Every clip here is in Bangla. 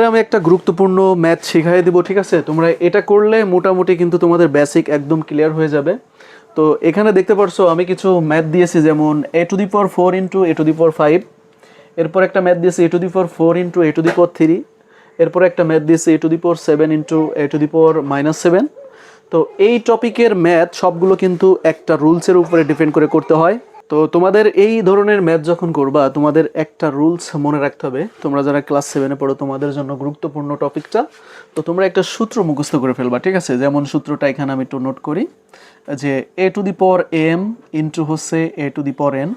আমি একটা গুরুত্বপূর্ণ ম্যাথ শিখাই দিব, ঠিক আছে? তোমরা এটা করলে মোটামুটি কিন্তু তোমাদের বেসিক একদম ক্লিয়ার হয়ে যাবে। তো এখানে দেখতে পারছো আমি কিছু ম্যাথ দিয়েছি, যেমন a⁴ ইন্টু a⁵, এরপর একটা ম্যাথ দিয়েছি a⁴ ইন্টু a⁻3, এরপর একটা ম্যাথ দিয়েছি a⁷ ইন্টু a⁻⁻7। তো এই টপিকের ম্যাথ সবগুলো কিন্তু একটা রুলসের উপরে ডিপেন্ড করে করতে হয়। তো তোমাদের এই ধরনের ম্যাথ যখন করবা তোমাদের একটা রুলস মনে রাখতে হবে। তোমরা যারা ক্লাস 7-এ পড়ো তোমাদের জন্য গুরুত্বপূর্ণ টপিকটা। তো তোমরা একটা সূত্র মুখস্থ করে ফেলবা, ঠিক আছে? যেমন সূত্রটা এখানে আমি একটু নোট করি, যে a⁴m ইন্টু হচ্ছে a⁴n।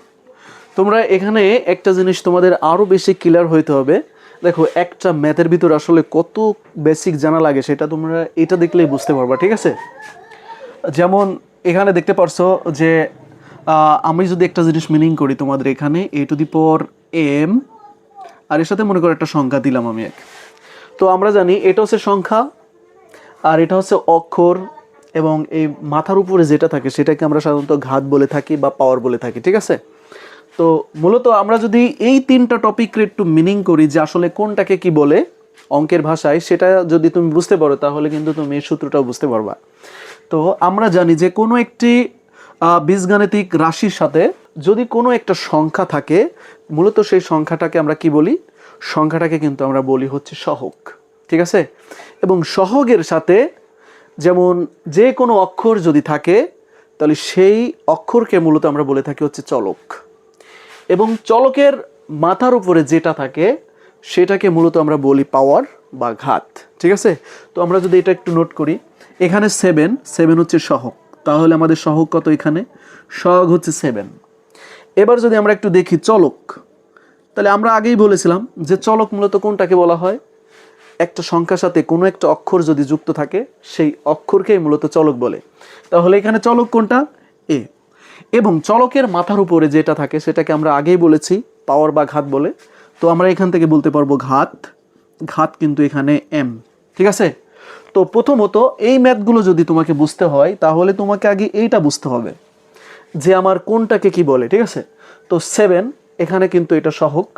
তোমরা এখানে একটা জিনিস তোমাদের আরও বেশি ক্লিয়ার হইতে হবে। দেখো, একটা ম্যাথের ভিতর আসলে কত বেসিক জানা লাগে সেটা তোমরা এটা দেখলেই বুঝতে পারবা, ঠিক আছে? যেমন এখানে দেখতে পারছো যে আমি যদি একটা জিনিস মিনিং করি তোমাদের, এখানে a⁴m আর এর সাথে মনে করো একটা সংখ্যা দিলাম আমি এক। তো আমরা জানি এটা হচ্ছে সংখ্যা আর এটা হচ্ছে অক্ষর, এবং এই মাথার উপরে যেটা থাকে সেটাকে আমরা সাধারণত ঘাত বলে থাকি বা পাওয়ার বলে থাকি, ঠিক আছে? তো মূলত আমরা যদি এই তিনটা টপিকের একটু মিনিং করি যে আসলে কোনটাকে কি বলে অঙ্কের ভাষায়, সেটা যদি তুমি বুঝতে পারো তাহলে কিন্তু তুমি এই সূত্রটাও বুঝতে পারবা। তো আমরা জানি যে কোনো একটি বীজগাণিতিক রাশির সাথে যদি কোনো একটা সংখ্যা থাকে, মূলত সেই সংখ্যাটাকে আমরা কি বলি? সংখ্যাটাকে কিন্তু আমরা বলি হচ্ছে সহগ, ঠিক আছে? এবং সহগের সাথে যেমন যে কোনো অক্ষর যদি থাকে তাহলে সেই অক্ষরকে মূলত আমরা বলে থাকি হচ্ছে চলক, এবং চলকের মাথার উপরে যেটা থাকে সেটাকে মূলত আমরা বলি পাওয়ার বা ঘাত, ঠিক আছে? তো আমরা যদি এটা একটু নোট করি, এখানে 7 হচ্ছে সহগ, তাহলে আমাদের সহগ কত? এখানে সহগ হচ্ছে 7। এবার যদি আমরা একটু দেখি চলক, তাহলে আমরা আগেই বলেছিলাম যে চলক মূলত কোনটাকে বলা হয়? একটা সংখ্যার সাথে কোনো একটা অক্ষর যদি যুক্ত থাকে সেই অক্ষরকেই মূলত চলক বলে। তাহলে এখানে চলক কোনটা? এ। এবং চলকের মাথার উপরে যেটা থাকে সেটাকে আমরা আগেই বলেছি পাওয়ার বা ঘাত বলে। তো আমরা এখান থেকে বলতে পারবো ঘাত, ঘাত কিন্তু এখানে এম, ঠিক আছে? তো প্রথমত এই ম্যাথগুলো যদি তোমাকে বুঝতে হয় তাহলে তোমাকে আগে এইটা বুঝতে হবে যে আমার কোনটাকে কি বলে, ঠিক আছে? তো 7 এখানে কিন্তু এটা সহগ,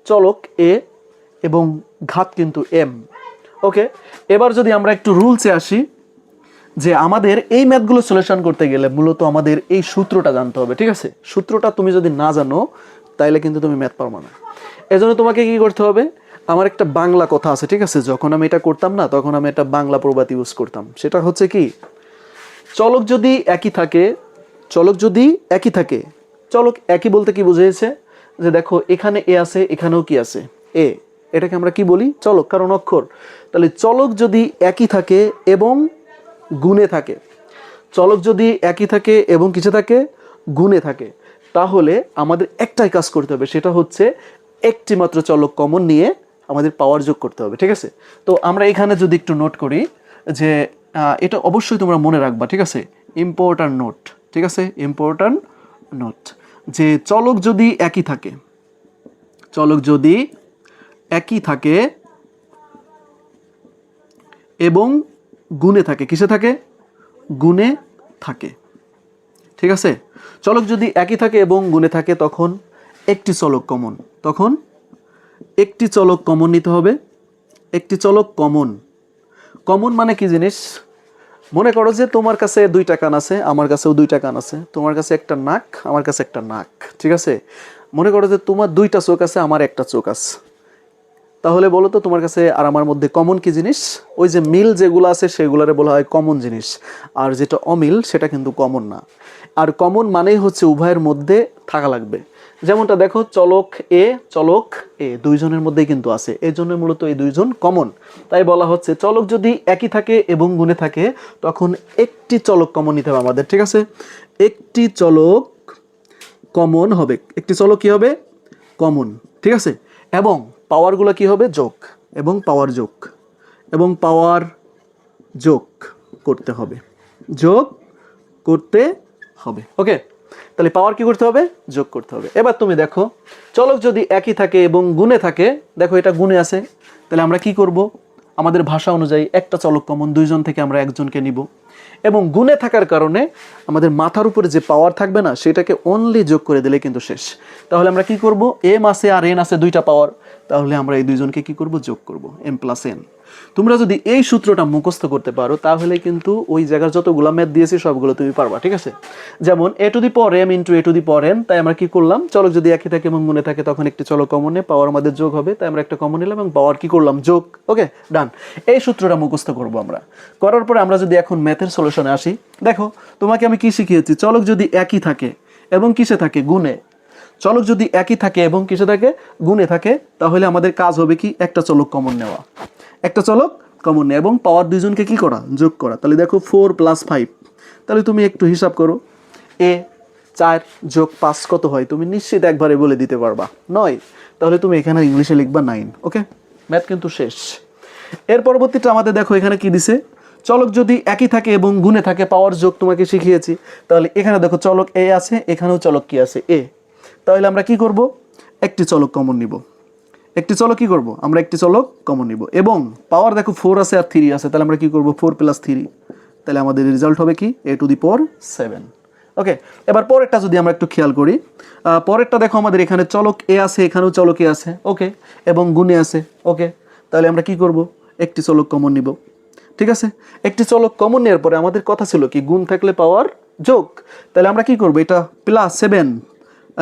চলক এ এবং ঘাত কিন্তু এম। ওকে, এবার যদি আমরা একটু রুলসে আসি, যে আমাদের এই ম্যাথগুলো সলিউশন করতে গেলে মূলত আমাদের এই সূত্রটা জানতে হবে, ঠিক আছে? সূত্রটা তুমি যদি না জানো তাইলে কিন্তু তুমি ম্যাথ পারবে না। এজন্য তোমাকে কি করতে হবে? আমার একটা বাংলা কথা আছে, ঠিক আছে? যখন আমি এটা করতাম না তখন আমি একটা বাংলা প্রবাদ ইউজ করতাম, সেটা হচ্ছে কি, চলক যদি একই থাকে, চলক যদি একই থাকে, চলক একই বলতে কি বুঝিয়েছে? যে দেখো এখানে এ আছে, এখানেও কি আছে? এ। এটাকে আমরা কি বলি? চলক, কারণ অক্ষর। তাহলে চলক যদি একই থাকে এবং গুণে থাকে, চলক যদি একই থাকে এবং কিসে থাকে? গুণে থাকে, তাহলে আমাদের একটাই কাজ করতে হবে, সেটা হচ্ছে একটি মাত্র চলক কমন নিয়ে আমাদের পাওয়ার যোগ করতে হবে, ঠিক আছে? তো আমরা এখানে যদি একটু নোট করি, যে এটা অবশ্যই তোমরা মনে রাখবা, ঠিক আছে? ইম্পর্ট্যান্ট নোট, ঠিক আছে? ইম্পর্ট্যান্ট নোট, যে চলক যদি একই থাকে, চলক যদি একই থাকে এবং গুণে থাকে, কিসে থাকে? গুণে থাকে, ঠিক আছে? চলক যদি একই থাকে এবং গুণে থাকে তখন একটি চলক কমন, তখন একটি চলক কমন নিতে হবে। একটি চলক কমন, কমন মানে কি জিনিস? মনে করো যে তোমার কাছে 2টা কান আছে, আমার কাছেও 2টা কান আছে, তোমার কাছে একটা নাক, আমার কাছে একটা নাক, ঠিক আছে? মনে করো যে তোমার 2টা চোখ আছে, আমার একটা চোখ আছে, তাহলে বলো তো তোমার কাছে আর আমার মধ্যে কমন কি জিনিস? ওই যে মিল যেগুলো আছে সেগুলোরে বলা হয় কমন জিনিস, আর যেটা অমিল সেটা কিন্তু কমন না। আর কমন মানেই হচ্ছে উভয়ের মধ্যে থাকা লাগবে। যেমনটা দেখো, চলক এ, চলক এ দুইজনের মধ্যেই কিন্তু আছে, এই জন্য মূলত এই দুইজন কমন। তাই বলা হচ্ছে চলক যদি একই থাকে এবং গুণে থাকে তখন একটি চলক কমন নিতে হবে আমাদের, ঠিক আছে? একটি চলক কমন হবে, একটি চলক কি হবে? কমন, ঠিক আছে? এবং পাওয়ারগুলো কি হবে? যোগ, এবং পাওয়ার যোগ, এবং পাওয়ার যোগ করতে হবে, যোগ করতে হবে। ওকে, তাহলে পাওয়ার কি করতে হবে? যোগ করতে হবে। এবার তুমি দেখো, চলক যদি একই থাকে এবং গুণে থাকে, দেখো এটা গুণে আছে, তাহলে আমরা কি করব? আমাদের ভাষা অনুযায়ী একটা চলক কমন, দুইজন থেকে আমরা একজনকে নিব, এবং গুণে থাকার কারণে আমাদের মাথার উপরে যে পাওয়ার থাকবে না সেটাকে অনলি যোগ করে দিলে কিন্তু শেষ। তাহলে আমরা কি করব? এম আছে আর এন আছে 2টা পাওয়ার, তাহলে আমরা এই দুইজনকে কি করব, যোগ করব, m প্লাস n। তোমরা যদি এই সূত্রটা মুখস্থ করতে পারো তাহলে কিন্তু ওই জায়গার যতগুলো ম্যাথ দিয়েছি সবগুলো তুমি পারবা, ঠিক আছে। যেমন a to the power m into a to the power n, তাই আমরা কি করলাম, চলক যদি একই থাকে এবং গুণে থাকে তখন একটি চলক কমন নিয়ে পাওয়ার আমাদের যোগ হবে, তাই আমরা একটা কমন নিলাম এবং পাওয়ার কি করলাম, যোগ। ওকে, ডান। এই সূত্রটা মুখস্থ করব আমরা। করার পরে আমরা যদি এখন ম্যাথের সলিউশনে আসি, দেখো তোমাকে আমি কি শিখিয়েছি, চলক যদি একই থাকে এবং কিসে থাকে, গুণে। চলক যদি একই থাকে এবং কিসে থাকে, গুণে থাকে, তাহলে আমাদের কাজ হবে কি, একটা চলক কমন নেওয়া, একটা চলক কমন নেওয়া এবং পাওয়ার দুইজনকে কি করা, যোগ করা। তাহলে দেখো 4 প্লাস 5, তাহলে তুমি একটু হিসাব করো, এ 4 যোগ 5 কত হয়, তুমি নিশ্চিত একবারে বলে দিতে পারবা, 9। তাহলে তুমি এখানে ইংলিশে লিখবা 9। ওকে, ম্যাথ কিন্তু শেষ। এর পরবর্তীটা আমাদের দেখো এখানে কি দিছে, চলক যদি একই থাকে এবং গুণে থাকে পাওয়ার যোগ তোমাকে শিখিয়েছি। তাহলে এখানে দেখো চলক এ আছে, এখানেও চলক কি আছে, এ। তাহলে আমরা কি করব, একটি চলক কমন নিব, একটি চলক কি করব, আমরা একটি চলক কমন নিব এবং পাওয়ার দেখো 4 আছে আর 3 আছে, তাহলে আমরা কি করব, 4 প্লাস 3, তাহলে আমাদের রেজাল্ট হবে কি, a টু দি পাওয়ার 7। ওকে, এবার পরেরটা যদি আমরা একটু খেয়াল করি, পরেরটা দেখো আমাদের এখানে চলক এ আছে, এখানেও চলক এ আছে, ওকে, এবং গুণে আছে, ওকে। তাহলে আমরা কি করব, একটি চলক কমন নিব, ঠিক আছে। একটি চলক কমন নেওয়ার পরে আমাদের কথা ছিল কি, গুণ থাকলে পাওয়ার যোগ। তাহলে আমরা কি করব, এটা প্লাস 7,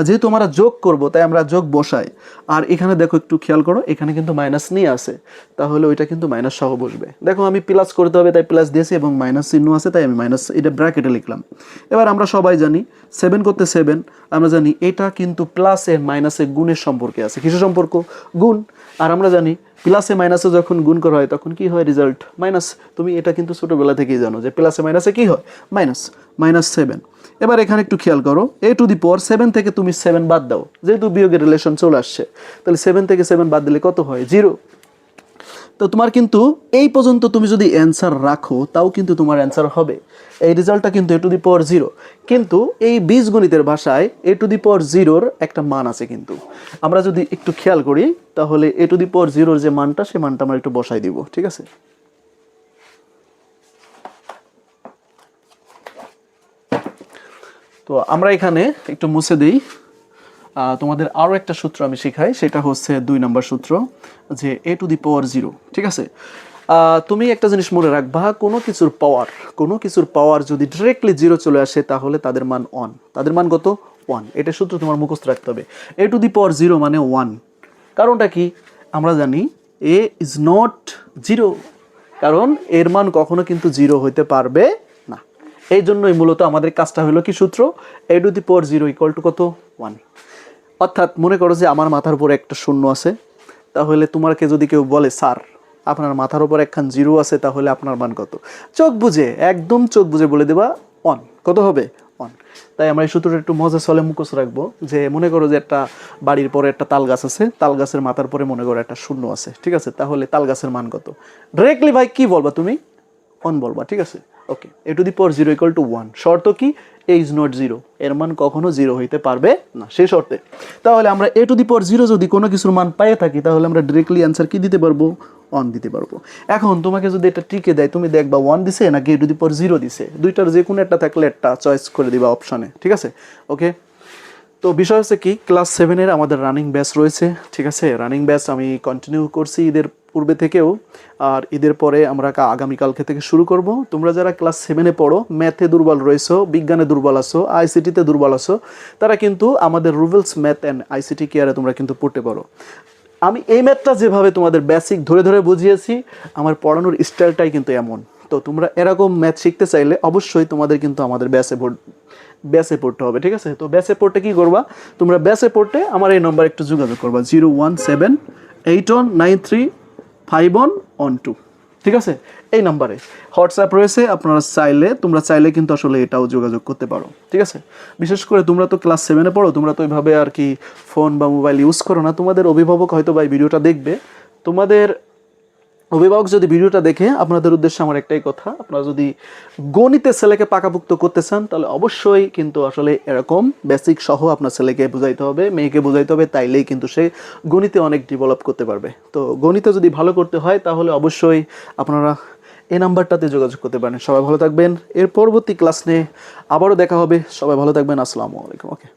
যেহেতু আমরা যোগ করব তাই আমরা যোগ বসাই। আর এখানে দেখো একটু খেয়াল করো, এখানে কিন্তু মাইনাস নিয়ে আসে, তাহলে ওইটা কিন্তু মাইনাস সহ বসবে। দেখো আমি প্লাস করতে হবে তাই প্লাস দিয়েছি এবং মাইনাস চিহ্ন আছে তাই আমি মাইনাস এটা ব্র্যাকেটে লিখলাম। এবার আমরা সবাই জানি 7 করতে 7, আমরা জানি এটা কিন্তু প্লাসে মাইনাসে গুণের সম্পর্কে আছে, কিসের সম্পর্ক, গুণ। আর আমরা জানি প্লাসে মাইনাসে যখন গুণ করা হয় তখন কি হয়, রেজাল্ট মাইনাস। তুমি এটা কিন্তু ছোটবেলা থেকেই জানো যে প্লাসে মাইনাসে কি হয়, মাইনাস, -7। এবার এখানে একটু খেয়াল করো, a টু দি পাওয়ার 7 থেকে তুমি 7 বাদ দাও, যেহেতু বিয়োগের রিলেশন চলে আসছে, তাহলে 7 থেকে 7 বাদ দিলে কত হয়, 0। তো তোমার কিন্তু এই পর্যন্ত তুমি যদি অ্যান্সার রাখো তাও কিন্তু তোমার অ্যান্সার হবে, এই রেজাল্টটা কিন্তু a টু দি পাওয়ার 0। কিন্তু এই বীজগণিতের ভাষায় a টু দি পাওয়ার 0-র একটা মান আছে, কিন্তু আমরা যদি একটু খেয়াল করি তাহলে a টু দি পাওয়ার 0-র যে মানটা, সে মানটা আমরা একটু বসাই দিব, ঠিক আছে। তো আমরা এখানে একটু মুছে দিই, তোমাদের আরও একটা সূত্র আমি শেখাই, সেটা হচ্ছে 2 নম্বর সূত্র, যে a টু দি পাওয়ার 0, ঠিক আছে। তুমি একটা জিনিস মনে রাখবা, কোনো কিছুর পাওয়ার যদি ডিরেক্টলি 0 চলে আসে তাহলে তাদের মান 1, তাদের মান কত, 1। এটা সূত্র তোমার মুখস্থ রাখতে হবে, a টু দি পাওয়ার 0 মানে 1। কারণটা কি, আমরা জানি a ইজ নট 0, কারণ এর মান কখনো কিন্তু 0 হইতে পারবে না। এই জন্যই মূলত আমাদের কাজটা হলো কি, সূত্র a to the power 0 equal to কত, 1। অর্থাৎ মনে করো যে আমার মাথার উপরে একটা শূন্য আছে, তাহলে তোমাকে যদি কেউ বলে স্যার আপনার মাথার উপর একখান 0 আছে, তাহলে আপনার মান কত, চোখ বুঝে, একদম চোখ বুঝে বলে দেবা 1, কত হবে, 1। তাই আমরা এই সূত্রটা একটু মজা চলে মুখস্থ রাখবো, যে মনে করো যে একটা বাড়ির পরে একটা তাল গাছ আছে, তাল গাছের মাথার পরে মনে করো একটা শূন্য আছে, ঠিক আছে। তাহলে তাল গাছের মান কত, ডিরেক্টলি ভাই কি বলবা তুমি, 1 বলবা, ঠিক আছে। ওকে, a to the power 0 equal to 1, শর্ত কি, a ইজ নট 0, এর মান কখনো 0 হইতে পারবে না, সেই শর্তে। তাহলে আমরা a টু দি পাওয়ার 0 যদি কোনো কিছুর মান পাইয়ে থাকি তাহলে আমরা ডিরেক্টলি অ্যান্সার কি দিতে পারবো, 1 দিতে পারবো। এখন তোমাকে যদি এটা টিকে দেয়, তুমি দেখবা 1 দিছে নাকি a টু দি পাওয়ার 0 দিছে, দুইটার যে কোনো একটা থাকলে একটা চয়েস করে দিবা অপশনে, ঠিক আছে। ওকে, তো বিষয় হচ্ছে কি, ক্লাস 7-এর আমাদের রানিং ব্যাচ রয়েছে, ঠিক আছে। রানিং ব্যাচ আমি কন্টিনিউ করছি ঈদের পূর্বে থেকেও, আর ঈদের পরে আমরা আগামীকালকে থেকে শুরু করব। তোমরা যারা ক্লাস 7-এ পড়ো, ম্যাথে দুর্বল রয়েছো, বিজ্ঞানে দুর্বল আছো, আইসিটিতে দুর্বল আছো, তারা কিন্তু আমাদের রুবেলস ম্যাথ অ্যান্ড আইসিটি কেয়ারে তোমরা কিন্তু পড়তে পারো। আমি এই ম্যাথটা যেভাবে তোমাদের বেসিক ধরে ধরে বুঝিয়েছি, আমার পড়ানোর স্টাইলটাই কিন্তু এমন। তো তোমরা এরকম ম্যাথ শিখতে চাইলে অবশ্যই তোমাদের কিন্তু আমাদের ব্যাচে পড়তে হবে, ঠিক আছে। তো ব্যাচে পড়তে কি করবা, তোমরা ব্যাচে পড়তে আমার এই নম্বর একটু যোগাযোগ করবা, 01781935112, ঠিক আছে। এই নাম্বারে হোয়াটসঅ্যাপ রয়েছে, আপনারা তোমরা চাইলে কিন্তু আসলে এটাও যোগাযোগ করতে পারো, ঠিক আছে। বিশেষ করে তোমরা তো ক্লাস 7-এ পড়ো, তোমরা তো ওইভাবে আর কি ফোন বা মোবাইল ইউজ করো না, তোমাদের অভিভাবক হয়তো বা এই ভিডিওটা দেখবে। তোমাদের অভিভাবক যদি ভিডিওটা দেখে, আপনাদের উদ্দেশ্যে আমার একটাই কথা, আপনারা যদি গণিতে ছেলেকে পাকাপোক্ত করতে চান তাহলে অবশ্যই কিন্তু আসলে এরকম বেসিক সহ আপনার ছেলেকে বোঝাইতে হবে, মেয়েকে বোঝাইতে হবে, তাইলেই কিন্তু সে গণিতে অনেক ডেভেলপ করতে পারবে। তো গণিতে যদি ভালো করতে হয় তাহলে অবশ্যই আপনারা এই নাম্বারটাতে যোগাযোগ করতে পারেন। সবাই ভালো থাকবেন, এর পরবর্তী ক্লাস নিয়ে আবারও দেখা হবে, সবাই ভালো থাকবেন, আসসালামু আলাইকুম। ওকে।